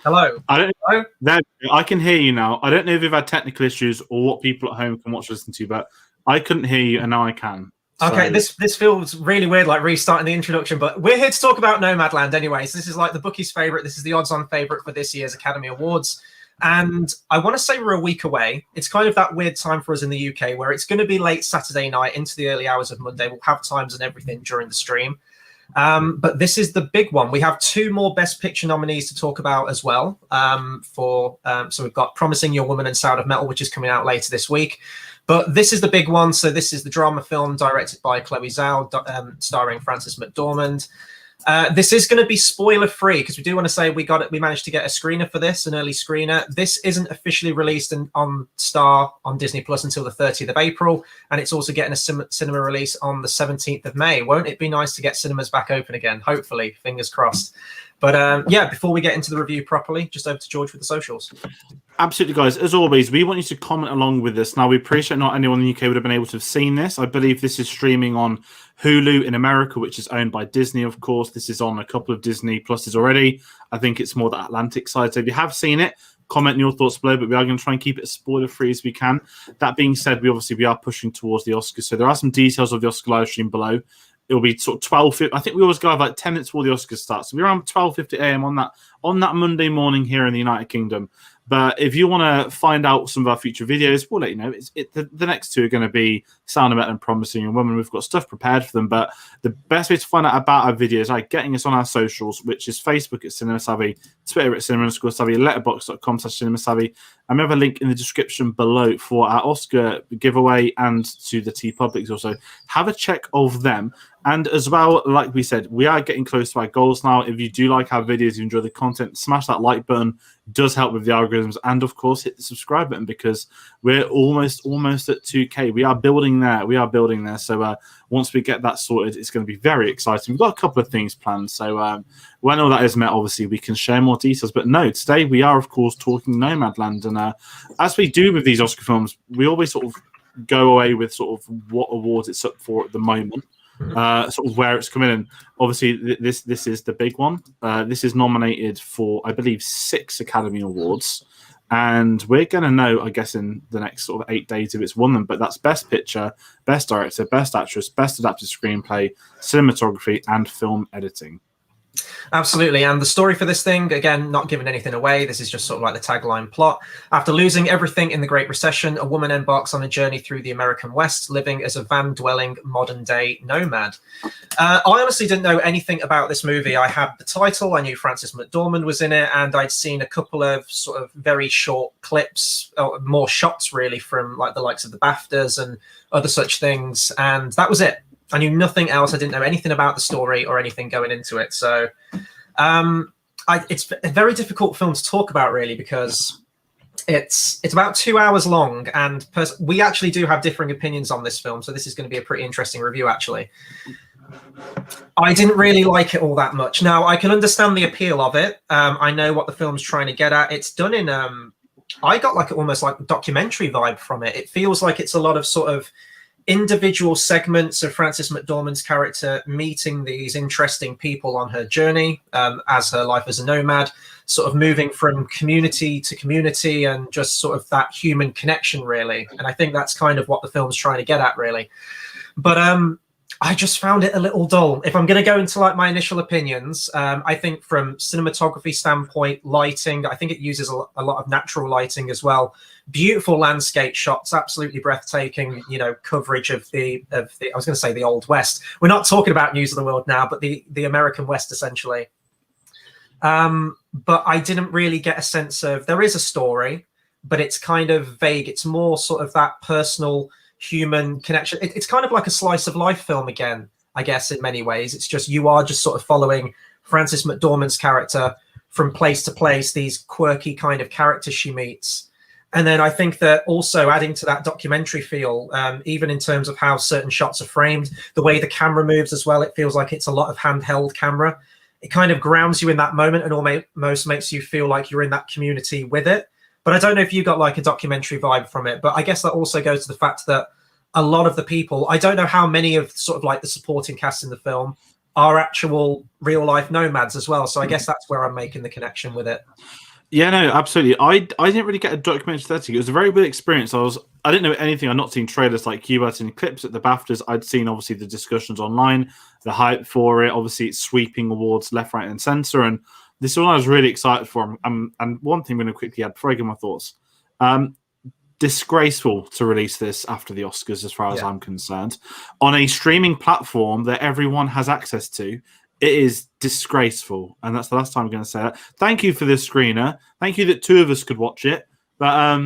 Hello. I don't. Hello? There, I can hear you now. I don't know if we've had technical issues or what people at home can watch or listen to, but I couldn't hear you, and now I can. Okay, So, this feels really weird, like restarting the introduction, but we're here to talk about Nomadland anyway. So this is like the bookies' favorite. This is the odds-on favorite for this year's Academy Awards. And I want to say we're a week away. It's kind of that weird time for us in the UK where it's going to be late Saturday night into the early hours of Monday. We'll have times and everything during the stream. But this is the big one. We have two more Best Picture nominees to talk about as well. So we've got Promising Young Woman and Sound of Metal, which is coming out later this week. But this is the big one. So this is the drama film directed by Chloe Zhao, starring Frances McDormand. This is going to be spoiler free because we do want to say we managed to get a screener for this, an early screener. This isn't officially released on Star on Disney Plus until the 30th of April, and it's also getting a cinema release on the 17th of May. Won't it be nice to get cinemas back open again? Hopefully, fingers crossed. But yeah, before we get into the review properly, just over to George with the socials. absolutely, guys. As always, we want you to comment along with us. Now, we appreciate not anyone in the UK would have been able to have seen this. I believe this is streaming on Hulu in America, which is owned by Disney, of course. This is on a couple of Disney Pluses already. I think it's more the Atlantic side. So if you have seen it, comment your thoughts below, but we are going to try and keep it as spoiler-free as we can. That being said, we are pushing towards the Oscars. So there are some details of the Oscar live stream below. It'll be sort of 12. I think we always go like 10 minutes before the Oscars start. So we're around 12:50 a.m. on that Monday morning here in the United Kingdom. But if you want to find out some of our future videos, we'll let you know. The next two are going to be Sound of Metal and Promising Young Woman. We've got stuff prepared for them. But the best way to find out about our videos is like getting us on our socials, which is Facebook at Cinema Savvy, Twitter at Cinema_Savvy, letterboxd.com/CinemaSavvy. And we have a link in the description below for our Oscar giveaway and to the TeePublics also. Have a check of them. And as well, like we said, we are getting close to our goals now. If you do like our videos, you enjoy the content, smash that like button. It does help with the algorithms. And of course, hit the subscribe button because we're almost at 2K. We are building there. So once we get that sorted, it's going to be very exciting. We've got a couple of things planned. So when all that is met, obviously, we can share more details. But no, today we are, of course, talking Nomadland. And as we do with these Oscar films, we always sort of go away with sort of what awards it's up for at the moment. Sort of where it's coming in. Obviously, this is the big one. This is nominated for, I believe, 6 Academy Awards. And we're going to know, I guess, in the next sort of 8 days if it's won them. But that's Best Picture, Best Director, Best Actress, Best Adapted Screenplay, Cinematography, and Film Editing. Absolutely. And the story for this thing, again, not giving anything away. This is just sort of like the tagline plot. After losing everything in the Great Recession, a woman embarks on a journey through the American West, living as a van-dwelling modern-day nomad. I honestly didn't know anything about this movie. I had the title. I knew Frances McDormand was in it, and I'd seen a couple of sort of very short clips, or more shots really, from like the likes of the BAFTAs and other such things. And that was it. I knew nothing else. I didn't know anything about the story or anything going into it. So it's a very difficult film to talk about, really, because it's about 2 hours long. And we actually do have differing opinions on this film. So this is going to be a pretty interesting review, actually. I didn't really like it all that much. Now, I can understand the appeal of it. I know what the film's trying to get at. It's done in... I got like almost like a documentary vibe from it. It feels like it's a lot of sort of individual segments of Frances McDormand's character meeting these interesting people on her journey as her life as a nomad, sort of moving from community to community and just sort of that human connection, really. And I think that's kind of what the film's trying to get at, really. But I just found it a little dull. If I'm going to go into like my initial opinions, I think from cinematography standpoint, lighting, I think it uses a lot of natural lighting as well. Beautiful landscape shots, absolutely breathtaking, coverage of the I was going to say the Old West. We're not talking about News of the World now, but the American West, essentially. But I didn't really get a sense of, there is a story, but it's kind of vague. It's more sort of that personal human connection. It's kind of like a slice of life film again, I guess, in many ways. It's just, you are just sort of following Frances McDormand's character from place to place, these quirky kind of characters she meets. And then I think that also adding to that documentary feel, even in terms of how certain shots are framed, the way the camera moves as well, it feels like it's a lot of handheld camera. It kind of grounds you in that moment and almost makes you feel like you're in that community with it. But I don't know if you got like a documentary vibe from it. But I guess that also goes to the fact that a lot of the people, I don't know how many of sort of like the supporting cast in the film are actual real life nomads as well. So I guess that's where I'm making the connection with it. Yeah, no, absolutely. I didn't really get a documentary aesthetic. It was a very weird experience. I didn't know anything. I'd not seen trailers like you. I'd seen clips at the BAFTAs. I'd seen obviously the discussions online, the hype for it. Obviously, it's sweeping awards left, right, and centre. And this one I was really excited for. And one thing I'm going to quickly add before I give my thoughts. Um, Disgraceful to release this after the Oscars, as far as I'm concerned, on a streaming platform that everyone has access to. It is disgraceful, and that's the last time I'm going to say that. Thank you for this screener. Thank you that two of us could watch it, but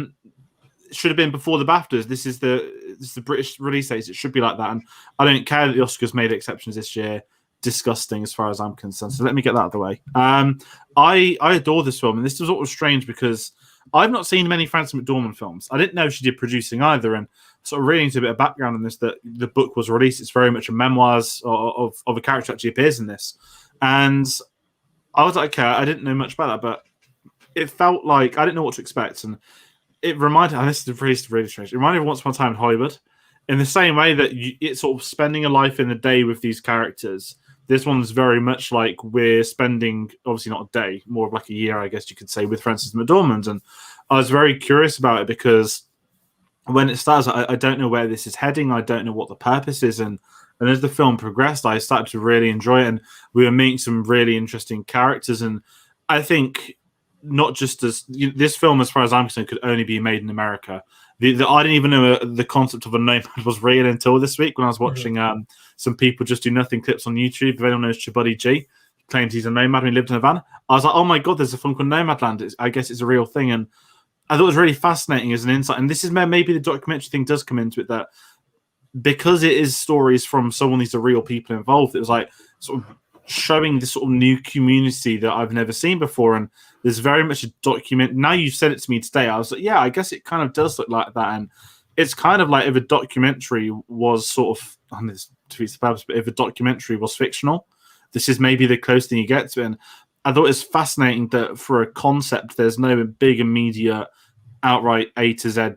it should have been before the BAFTAs. This is the British release dates. It should be like that, and I don't care that the Oscars made exceptions this year. Disgusting, as far as I'm concerned. So let me get that out of the way. I adore this film, and this was sort of strange because I've not seen many Frances McDormand films. I didn't know she did producing either, and sort of reading into a bit of background on this, that the book was released. It's very much a memoirs of a character that actually appears in this. And I was like, okay, I didn't know much about that, but it felt like I didn't know what to expect. And it reminded, and this is really strange, it reminded me of Once Upon a Time in Hollywood, in the same way that it's sort of spending a life in a day with these characters. This one's very much like we're spending, obviously not a day, more of like a year, I guess you could say, with Frances McDormand. And I was very curious about it because when it starts, I don't know where this is heading. I don't know what the purpose is. And as the film progressed, I started to really enjoy it. And we were meeting some really interesting characters. And I think not just this film, as far as I'm concerned, could only be made in America. I didn't even know the concept of a nomad was real until this week when I was watching some people just do nothing clips on YouTube. If anyone knows Chibuddy G, he claims he's a nomad and he lived in a van. I was like, oh my God, there's a film called Nomadland. I guess it's a real thing. And I thought it was really fascinating as an insight. And this is where maybe the documentary thing does come into it, that because it is stories from someone who's the real people involved, it was like sort of showing this sort of new community that I've never seen before. And there's very much a document. Now you've said it to me today, I was like, yeah, I guess it kind of does look like that. And it's kind of like if a documentary was sort of, and this defeats the purpose, but if a documentary was fictional, this is maybe the closest thing you get to it. And I thought it was fascinating that for a concept, there's no big immediate outright A to Z,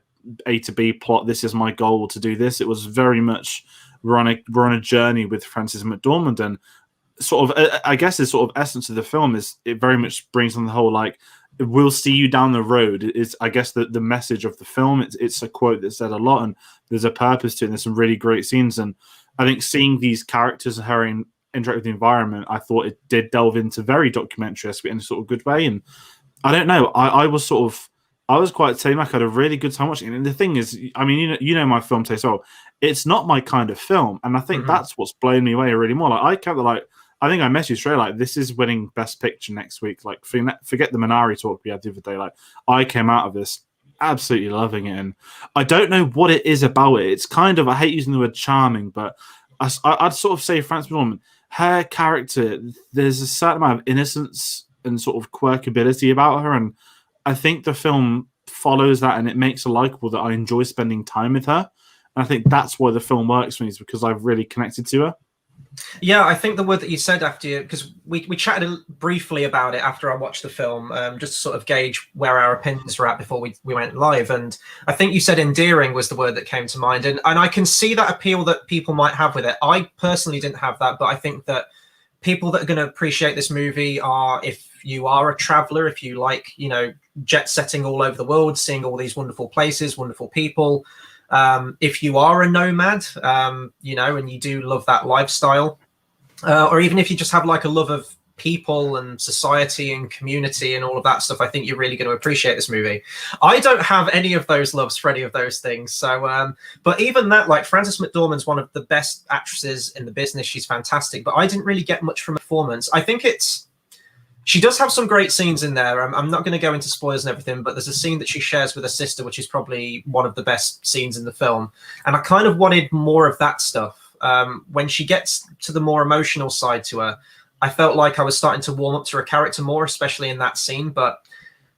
A to B plot. This is my goal to do this. It was very much we're on a journey with Frances McDormand, and sort of I guess the sort of essence of the film is it very much brings on the whole like we'll see you down the road is I guess the message of the film. It's a quote that said a lot, and there's a purpose to it. And there's some really great scenes, and I think seeing these characters and her interact with the environment, I thought it did delve into very documentary-esque in a sort of good way. And I don't know, I was quite taken back. I had a really good time watching it. And the thing is, I mean, you know my film taste well. It's not my kind of film, and I think that's what's blown me away really more. Like I kept I think I messaged straight like this is winning Best Picture next week. Like forget the Minari talk we had the other day. Like I came out of this absolutely loving it, and I don't know what it is about it. It's kind of, I hate using the word charming, but I'd sort of say Frances McDormand, her character, there's a certain amount of innocence and sort of quirkability about her, and I think the film follows that, and it makes her likable that I enjoy spending time with her. And I think that's why the film works for me, is because I've really connected to her. Yeah, I think the word that you said after you, because we chatted briefly about it after I watched the film, just to sort of gauge where our opinions were at before we went live. And I think you said endearing was the word that came to mind. And I can see that appeal that people might have with it. I personally didn't have that, but I think that people that are going to appreciate this movie are, if you are a traveler, if you like, jet setting all over the world, seeing all these wonderful places, wonderful people. If you are a nomad, and you do love that lifestyle, or even if you just have like a love of people and society and community and all of that stuff, I think you're really going to appreciate this movie. I don't have any of those loves for any of those things. So, but even that, like Frances McDormand's one of the best actresses in the business. She's fantastic, but I didn't really get much from her performance. I think she does have some great scenes in there. I'm not going to go into spoilers and everything, but there's a scene that she shares with her sister, which is probably one of the best scenes in the film. And I kind of wanted more of that stuff. When she gets to the more emotional side to her, I felt like I was starting to warm up to her character more, especially in that scene. But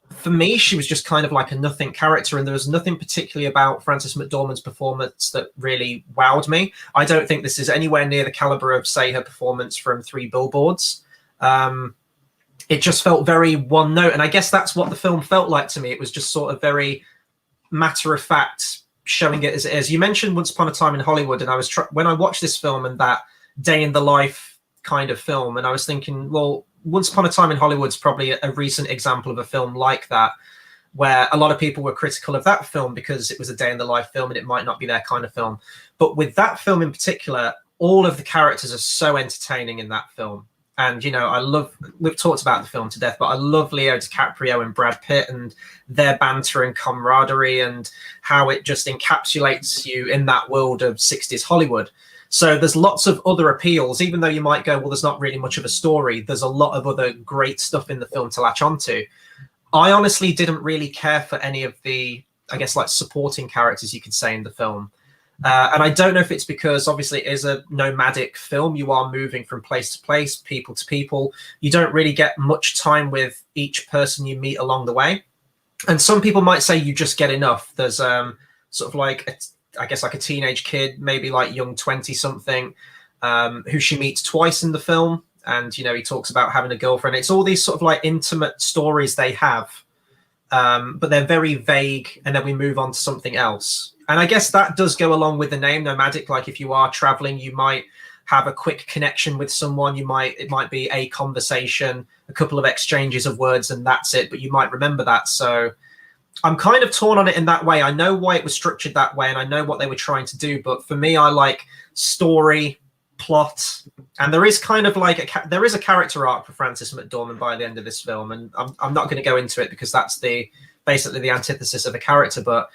for me, she was just kind of like a nothing character, and there was nothing particularly about Frances McDormand's performance that really wowed me. I don't think this is anywhere near the caliber of, say, her performance from 3 Billboards. It just felt very one note. And I guess that's what the film felt like to me. It was just sort of very matter of fact, showing it as it is. You mentioned Once Upon a Time in Hollywood, and when I watched this film and that day in the life kind of film, and I was thinking, well, Once Upon a Time in Hollywood's probably a recent example of a film like that, where a lot of people were critical of that film because it was a day in the life film and it might not be their kind of film. But with that film in particular, all of the characters are so entertaining in that film. And, you know, we've talked about the film to death, but I love Leo DiCaprio and Brad Pitt and their banter and camaraderie and how it just encapsulates you in that world of 60s Hollywood. So there's lots of other appeals, even though you might go, well, there's not really much of a story. There's a lot of other great stuff in the film to latch onto. I honestly didn't really care for any of the, I guess, like supporting characters, you could say, in the film. And I don't know if it's because obviously it is a nomadic film. You are moving from place to place, people to people. You don't really get much time with each person you meet along the way. And some people might say you just get enough. There's sort of like, I guess like a teenage kid, maybe like young 20-something, who she meets twice in the film. And, you know, he talks about having a girlfriend. It's all these sort of like intimate stories they have, but they're very vague. And then we move on to something else. And I guess that does go along with the name nomadic. Like if you are traveling, you might have a quick connection with someone. It might be a conversation, a couple of exchanges of words, and that's it. But you might remember that. So I'm kind of torn on it in that way. I know why it was structured that way, and I know what they were trying to do. But for me, I like story, plot, and there is kind of like there is a character arc for Frances McDormand by the end of this film. And I'm not going to go into it because that's basically the antithesis of a character. But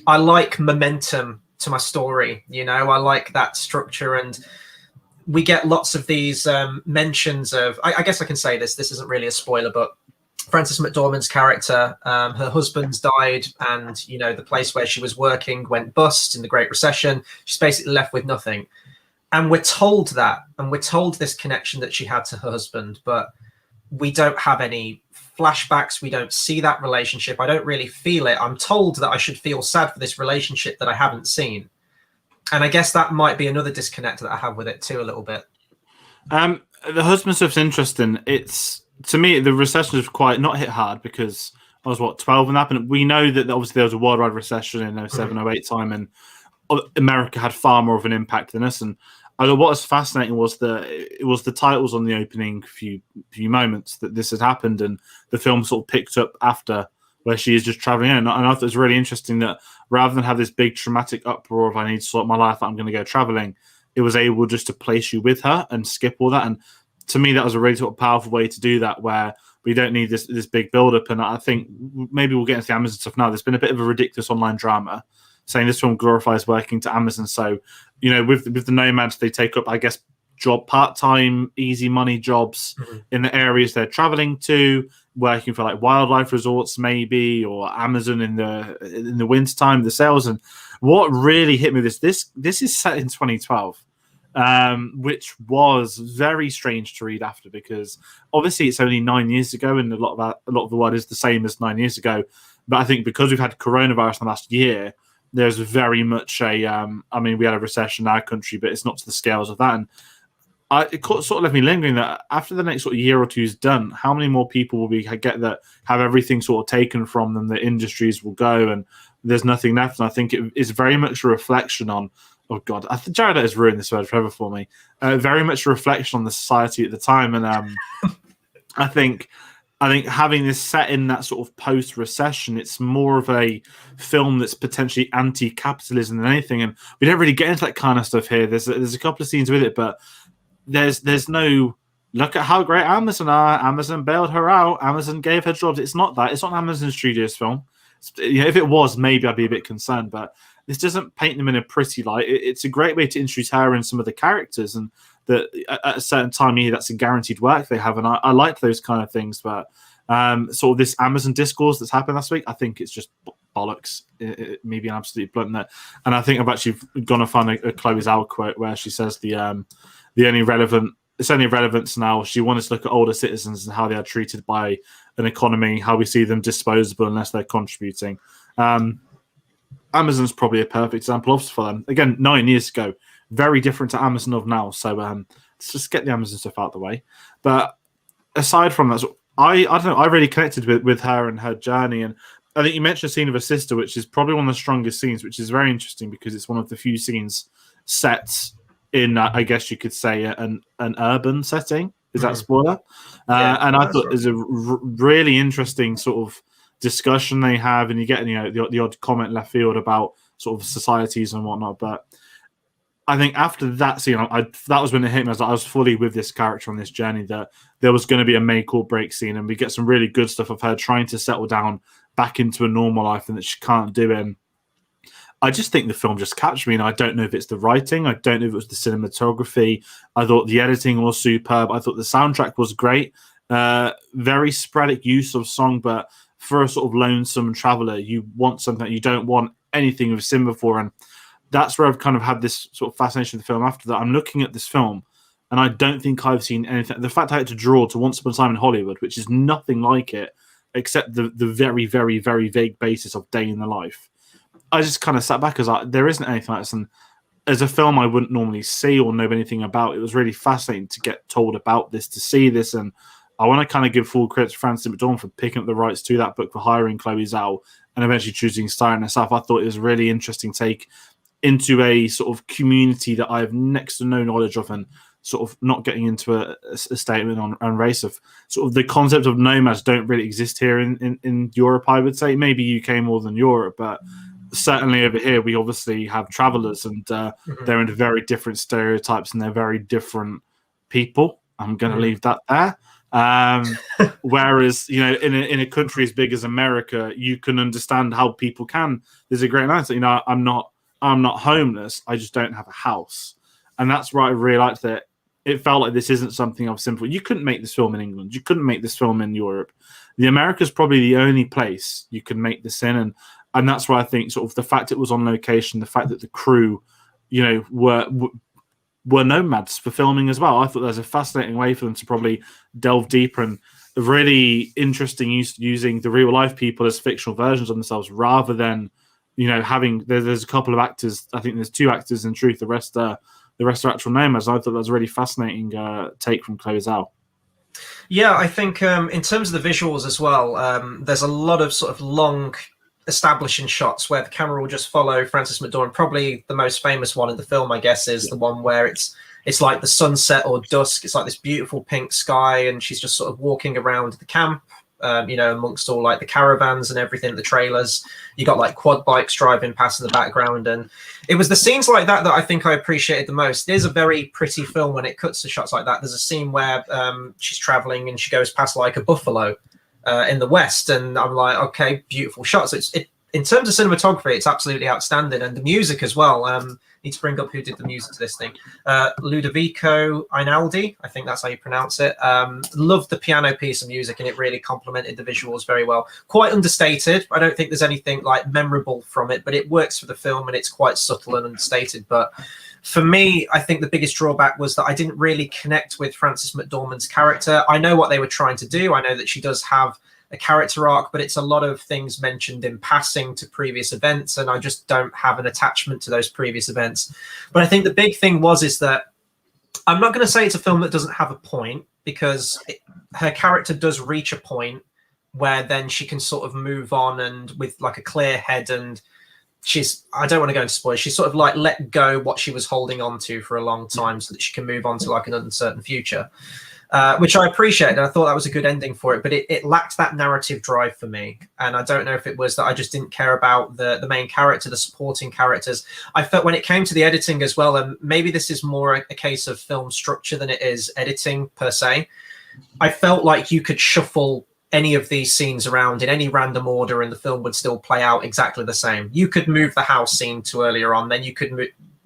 I like momentum to my story. You know, I like that structure, and we get lots of these mentions of. I guess I can say this. This isn't really a spoiler, but Frances McDormand's character, her husband's died, and you know the place where she was working went bust in the Great Recession. She's basically left with nothing, and we're told that, and we're told this connection that she had to her husband, but we don't have any flashbacks. We don't see that relationship. I don't really feel it. I'm told that I should feel sad for this relationship that I haven't seen, and I guess that might be another disconnect that I have with it too, a little bit. The husband stuff's interesting. To me, the recession is quite not hit hard because I was 12 when that happened. We know that obviously there was a worldwide recession in 07, 08 time, and America had far more of an impact than us. And what was fascinating was the titles on the opening few moments that this had happened, and the film sort of picked up after where she is just traveling in. And I thought it was really interesting that rather than have this big traumatic uproar of I need to sort my life out, I'm going to go traveling, it was able just to place you with her and skip all that. And to me, that was a really sort of powerful way to do that, where we don't need this big build-up. And I think maybe we'll get into the Amazon stuff now. There's been a bit of a ridiculous online drama saying this film glorifies working to Amazon. So, you know, with the Nomads, they take up, I guess, part-time, easy money jobs in the areas they're traveling to, working for like wildlife resorts maybe, or Amazon in the wintertime, the sales. And what really hit me this is set in 2012. Which was very strange to read after, because obviously it's only 9 years ago, and a lot of the world is the same as 9 years ago. But I think because we've had coronavirus in the last year, there's very much we had a recession in our country, but it's not to the scales of that. And it sort of left me lingering that after the next sort of year or two is done, how many more people will we get that have everything sort of taken from them? The industries will go, and there's nothing left. And I think it is very much a reflection on. Oh God, I think Jared has ruined this word forever for me. Very much a reflection on the society at the time, and I think having this set in that sort of post-recession, it's more of a film that's potentially anti-capitalism than anything. And we don't really get into that kind of stuff here. There's a couple of scenes with it, but there's no look at how great Amazon are. Amazon bailed her out. Amazon gave her jobs. It's not that. It's not an Amazon Studios film. If it was, maybe I'd be a bit concerned, but this doesn't paint them in a pretty light. It's a great way to introduce her and some of the characters, and that at a certain time, that's a guaranteed work they have. And I like those kind of things, but sort of this Amazon discourse that's happened last week, I think it's just bollocks. Maybe an absolute blunt net. And I think I've actually gone to find a Chloe Zhao quote where she says it's only relevance now. She wanted to look at older citizens and how they are treated by an economy, how we see them disposable unless they're contributing. Amazon's probably a perfect example of for them. Again, 9 years ago, very different to Amazon of now. So let's just get the Amazon stuff out of the way. But aside from that, I don't know. I really connected with her and her journey. And I think you mentioned a scene of her sister, which is probably one of the strongest scenes, which is very interesting because it's one of the few scenes set in, I guess you could say, an urban setting. Is that a spoiler? And I thought there's a really interesting sort of discussion they have, and you get the odd comment left field about sort of societies and whatnot. But I think after that scene, that was when it hit me. I was fully with this character on this journey, that there was going to be a make or break scene, and we get some really good stuff of her trying to settle down back into a normal life and that she can't do it. And I just think the film just captured me, and I don't know if it's the writing, I don't know if it was the cinematography. I thought the editing was superb. I thought the soundtrack was great. Very sporadic use of song, but for a sort of lonesome traveler, you want something that you don't want anything we've seen before. And that's where I've kind of had this sort of fascination with the film. After that, I'm looking at this film, and I don't think I've seen anything. The fact I had to draw to Once Upon a Time in Hollywood, which is nothing like it, except the very, very, very vague basis of day in the life. I just kind of sat back as there isn't anything like this. And as a film I wouldn't normally see or know anything about, it was really fascinating to get told about this, to see this. And I want to kind of give full credit to Frances McDormand for picking up the rights to that book, for hiring Chloe Zhao, and eventually choosing to star in herself. I thought it was a really interesting take into a sort of community that I have next to no knowledge of, and sort of not getting into a statement on race of sort of the concept of nomads don't really exist here in Europe, I would say. Maybe UK more than Europe, but certainly over here we obviously have travelers, and they're into very different stereotypes, and they're very different people. I'm going to leave that there. Whereas, in a country as big as America, you can understand how people can. There's a great answer. I'm not homeless. I just don't have a house. And that's where I really liked that. It felt like this isn't something of simple. You couldn't make this film in England. You couldn't make this film in Europe. The America's probably the only place you can make this in. And that's why I think sort of the fact it was on location, the fact that the crew, were nomads for filming as well. I thought there's a fascinating way for them to probably delve deeper, and really interesting using the real life people as fictional versions of themselves, rather than having there's a couple of actors. I think there's 2 actors in truth. The rest are actual nomads. I thought that was a really fascinating take from Chloe Zhao. Yeah, I think in terms of the visuals as well, there's a lot of sort of long establishing shots where the camera will just follow Frances McDormand. Probably the most famous one in the film, I guess, is the one where it's like the sunset or dusk. It's like this beautiful pink sky, and she's just sort of walking around the camp, amongst all like the caravans and everything, the trailers. You got like quad bikes driving past in the background, and it was the scenes like that I think I appreciated the most. It is a very pretty film when it cuts to shots like that. There's a scene where she's traveling and she goes past like a buffalo in the West, and I'm like, okay, beautiful shots. In terms of cinematography, it's absolutely outstanding, and the music as well. Need to bring up who did the music to this thing. Ludovico Einaudi, I think that's how you pronounce it. Loved the piano piece of music, and it really complemented the visuals very well. Quite understated. I don't think there's anything like memorable from it, but it works for the film, and it's quite subtle and understated. But for me, I think the biggest drawback was that I didn't really connect with Frances McDormand's character. I know what they were trying to do. I know that she does have a character arc, but it's a lot of things mentioned in passing to previous events, and I just don't have an attachment to those previous events. But I think the big thing is that I'm not going to say it's a film that doesn't have a point, because her character does reach a point where then she can sort of move on, and with like a clear head, and I don't want to go into spoilers, she's sort of like let go what she was holding on to for a long time so that she can move on to like an uncertain future. Which I appreciated. I thought that was a good ending for it, but it lacked that narrative drive for me. And I don't know if it was that I just didn't care about the main character, the supporting characters. I felt when it came to the editing as well, and maybe this is more a case of film structure than it is editing per se, I felt like you could shuffle any of these scenes around in any random order and the film would still play out exactly the same. You could move the house scene to earlier on, then you could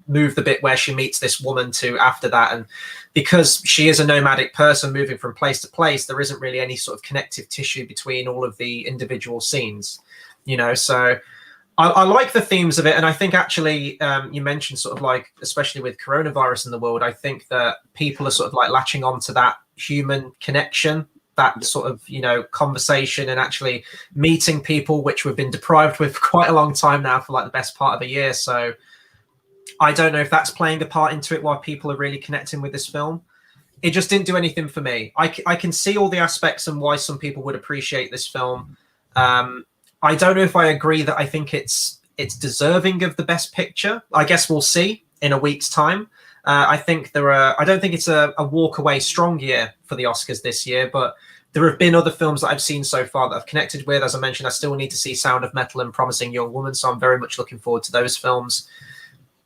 move the bit where she meets this woman to after that. And because she is a nomadic person moving from place to place, there isn't really any sort of connective tissue between all of the individual scenes, so I like the themes of it. And I think actually you mentioned sort of like, especially with coronavirus in the world, I think that people are sort of like latching on to that human connection, that sort of, conversation, and actually meeting people, which we've been deprived with for quite a long time now, for like the best part of a year. So I don't know if that's playing a part into it, why people are really connecting with this film. It just didn't do anything for me. I can see all the aspects and why some people would appreciate this film. I don't know if I agree that I think it's deserving of the best picture. I guess we'll see in a week's time. I think I don't think it's a walk away strong year for the Oscars this year, but there have been other films that I've seen so far that I've connected with. As I mentioned, I still need to see Sound of Metal and Promising Young Woman, so I'm very much looking forward to those films.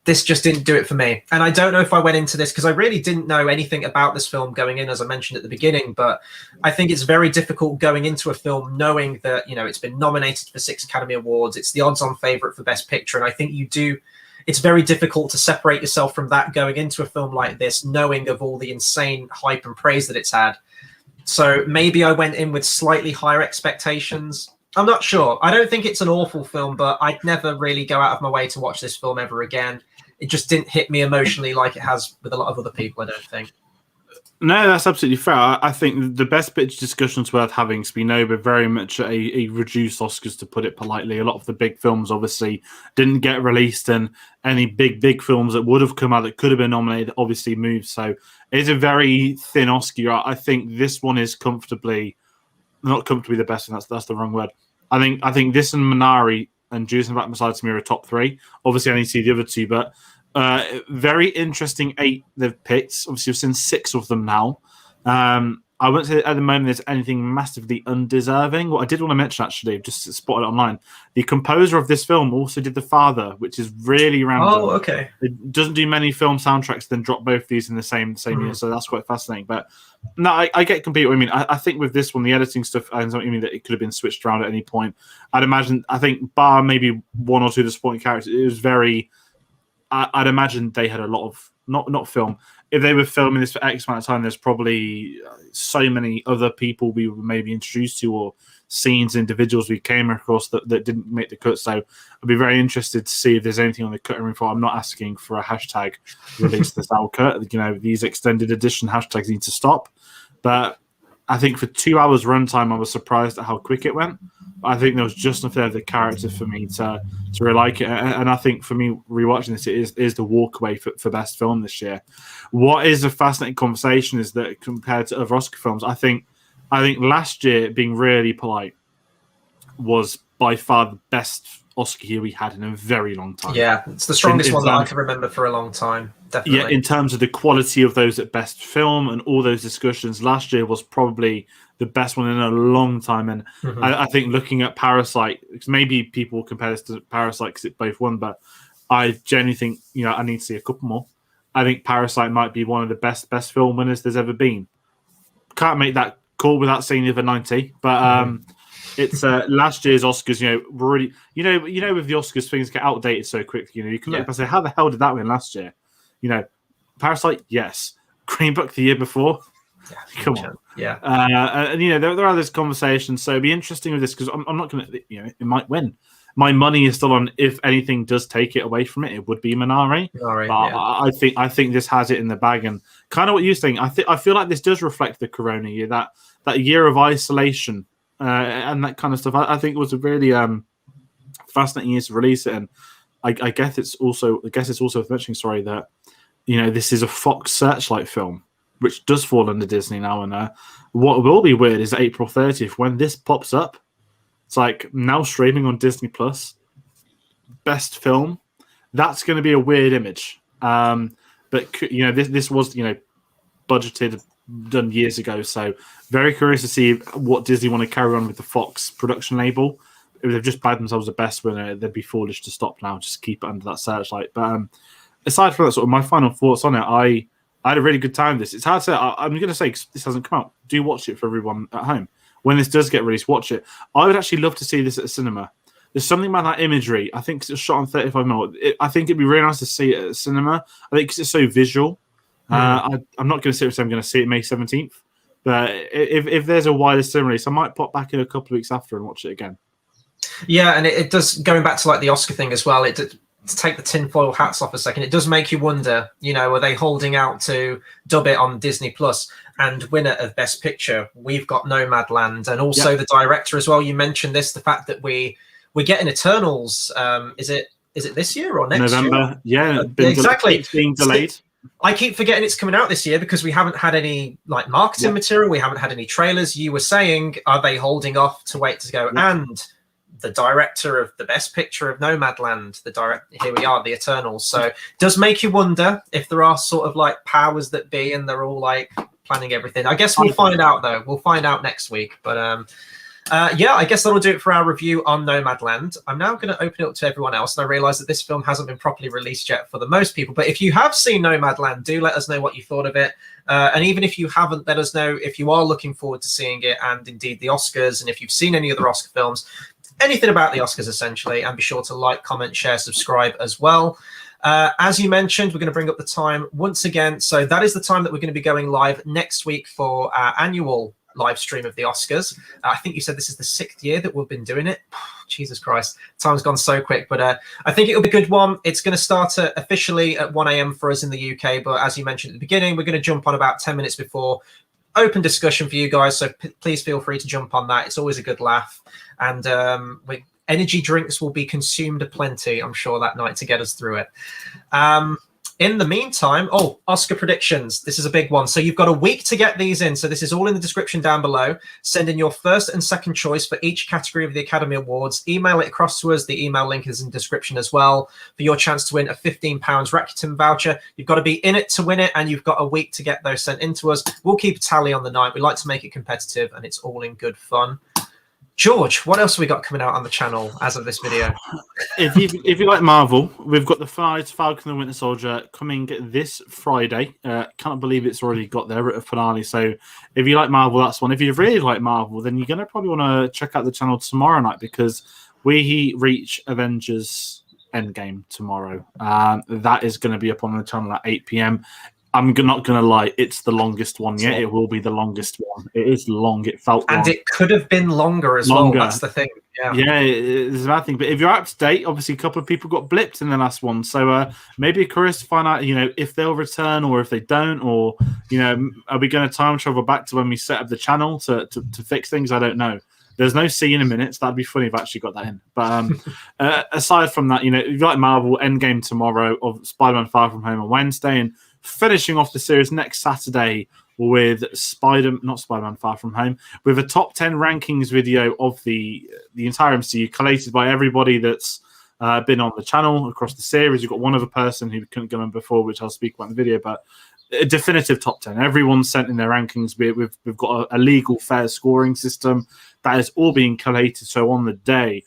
This just didn't do it for me. And I don't know if I went into this because I really didn't know anything about this film going in, as I mentioned at the beginning, but I think it's very difficult going into a film knowing that, it's been nominated for 6 Academy Awards. It's the odds-on favorite for Best Picture. And I think it's very difficult to separate yourself from that going into a film like this, knowing of all the insane hype and praise that it's had. So maybe I went in with slightly higher expectations. I'm not sure. I don't think it's an awful film, but I'd never really go out of my way to watch this film ever again. It just didn't hit me emotionally like it has with a lot of other people, I don't think. No, that's absolutely fair. I think the Best Picture discussion's worth having has been over very much a reduced Oscars, to put it politely. A lot of the big films obviously didn't get released, and any big films that would have come out that could have been nominated obviously moved. So it's a very thin Oscar. I think this one is not comfortably the best, and that's the wrong word. I think this and Minari and Judas and Black Messiah to me are a top 3. Obviously, I need to see the other 2, but very interesting 8 they've picked. Obviously, we've seen 6 of them now. I wouldn't say at the moment there's anything massively undeserving. What I did want to mention, actually, just spotted it online, the composer of this film also did The Father, which is really random. Oh, okay. It doesn't do many film soundtracks, then drop both these in the same year, so that's quite fascinating. But no, I get completely what I mean. I think with this one, the editing stuff, I don't mean that it could have been switched around at any point. I think bar maybe 1 or 2 disappointing characters, it was very... I'd imagine they had a lot of not film. If they were filming this for X amount of time, there's probably so many other people we were maybe introduced to, or scenes, individuals we came across that didn't make the cut. So I'd be very interested to see if there's anything on the cutting room floor. I'm not asking for a hashtag release this out cut. These extended edition hashtags need to stop. But I think for 2 hours runtime, I was surprised at how quick it went. I think there was just enough there of the character for me to really like it. And I think for me, rewatching this, it is the walkaway for best film this year. What is a fascinating conversation is that compared to other Oscar films, I think last year, being really polite, was by far the best Oscar year we had in a very long time. Yeah, it's the strongest one that I can remember for a long time. Definitely. Yeah, in terms of the quality of those at best film and all those discussions, last year was probably the best one in a long time. And I think looking at Parasite, because maybe people compare this to Parasite because it both won, but I genuinely think I need to see a couple more. I think Parasite might be one of the best film winners there's ever been. Can't make that call without seeing the other 90, but it's last year's Oscars. We're already with the Oscars, things get outdated so quickly. You can look and say, how the hell did that win last year? Parasite, yes. Green Book the year before. Yeah, come on. Yeah. And there are these conversations, so it'd be interesting with this because I'm not going to, it might win. My money is still on, if anything does take it away from it would be Minari. But I think this has it in the bag, and kind of what you're saying. I feel like this does reflect the Corona year, that year of isolation and that kind of stuff. I think it was a really fascinating year to release it, and I guess it's also worth mentioning. Sorry, that this is a Fox Searchlight film, which does fall under Disney now. And what will be weird is April 30th when this pops up. It's like now streaming on Disney Plus, best film. That's going to be a weird image. But this was budgeted, done years ago. So very curious to see what Disney want to carry on with the Fox production label. If they've just bagged themselves the best winner, they'd be foolish to stop now. Just keep it under that Searchlight. But aside from that, sort of my final thoughts on it, I had a really good time with this. It's hard to say. I'm going to say, 'cause this hasn't come out, do watch it for everyone at home. When this does get released, watch it. I would actually love to see this at a cinema. There's something about that imagery. I think it's shot on 35mm. I think it'd be really nice to see it at a cinema. I think because it's so visual. I'm not going to say I'm going to see it May 17th. But if there's a wider cinema release, I might pop back in a couple of weeks after and watch it again. Yeah, and it does, going back to like the Oscar thing as well, to take the tinfoil hats off a second, it does make you wonder, are they holding out to dub it on Disney Plus? And winner of Best Picture, we've got Nomadland, and also the director as well. You mentioned this, the fact that we're getting Eternals. Is it this year or next November? year? Yeah, exactly. It's being delayed. I keep forgetting it's coming out this year because we haven't had any marketing material. We haven't had any trailers. You were saying, are they holding off to wait to go? And the director of the best picture of Nomadland, here we are, the Eternals. So it does make you wonder if there are sort of like powers that be, and they're all like planning everything. I guess we'll find out though. We'll find out next week. But yeah, I guess that'll do it for our review on Nomadland. I'm now going to open it up to everyone else, and I realize that this film hasn't been properly released yet for the most people. But if you have seen Nomadland, do let us know what you thought of it. And even if you haven't, let us know if you are looking forward to seeing it, and indeed the Oscars, and if you've seen any other Oscar films, anything about the Oscars essentially. And be sure to like, comment, share, subscribe as well. As you mentioned, we're going to bring up the time once again. So that is the time that we're going to be going live next week for our annual live stream of the Oscars. I think you said this is the 6th year that we've been doing it. Jesus Christ, time's gone so quick. But I think it'll be a good one. It's going to start officially at 1 a.m. for us in the UK. But as you mentioned at the beginning, we're going to jump on about 10 minutes before. Open discussion for you guys. So please feel free to jump on that. It's always a good laugh. And energy drinks will be consumed aplenty, I'm sure, that night to get us through it. In the meantime, Oscar predictions. This is a big one. So you've got a week to get these in. So this is all in the description down below. Send in your first and second choice for each category of the Academy Awards. Email it across to us. The email link is in the description as well for your chance to win a £15 Rakuten voucher. You've got to be in it to win it, and you've got a week to get those sent in to us. We'll keep a tally on the night. We like to make it competitive, and it's all in good fun. George, what else have we got coming out on the channel as of this video? If you like Marvel, we've got the Falcon and the Winter Soldier coming this Friday. Can't believe it's already got there at a finale. So if you like Marvel, that's one. If you really like Marvel, then you're going to probably want to check out the channel tomorrow night, because we reach Avengers Endgame tomorrow. That is going to be up on the channel at 8 p.m. I'm not going to lie, it's the longest one yet. It will be the longest one. It is long. It felt long. And it could have been longer as well. That's the thing. Yeah, it's a bad thing. But if you're up to date, obviously a couple of people got blipped in the last one. So maybe curious to find out, if they'll return or if they don't, or, are we going to time travel back to when we set up the channel to fix things? I don't know. There's no C in a minute, so that'd be funny if I actually got that in. But aside from that, if you like Marvel, Endgame tomorrow, of Spider-Man Far From Home on Wednesday, and finishing off the series next Saturday with not Spider-Man Far From Home, with a top 10 rankings video of the entire MCU collated by everybody that's been on the channel across the series. You've got one other person who couldn't get on before, which I'll speak about in the video, but a definitive top 10. Everyone's sent in their rankings. We've got a legal, fair scoring system that is all being collated. So on the day,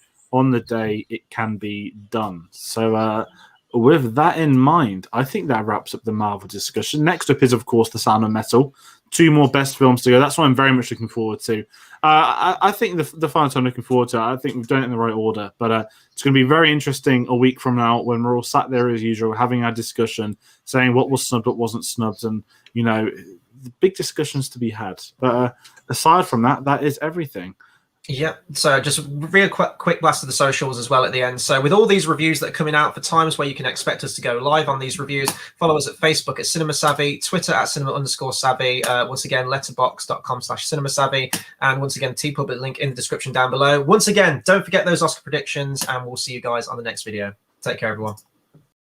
it can be done. So with that in mind, I think that wraps up the Marvel discussion. Next up is, of course, The Sound of Metal. 2 more best films to go. That's what I'm very much looking forward to. I think the final time I'm looking forward to, I think we've done it in the right order. But it's going to be very interesting a week from now when we're all sat there as usual, having our discussion, saying what was snubbed, what wasn't snubbed, and, the big discussions to be had. But aside from that, that is everything. Yeah, so just real quick blast of the socials as well at the end. So with all these reviews that are coming out for times where you can expect us to go live on these reviews, follow us at Facebook at Cinema Savvy, Twitter at cinema_savvy, once again, letterbox.com/cinemasavvy, and once again, TeePublic link in the description down below. Once again, don't forget those Oscar predictions, and we'll see you guys on the next video. Take care, everyone.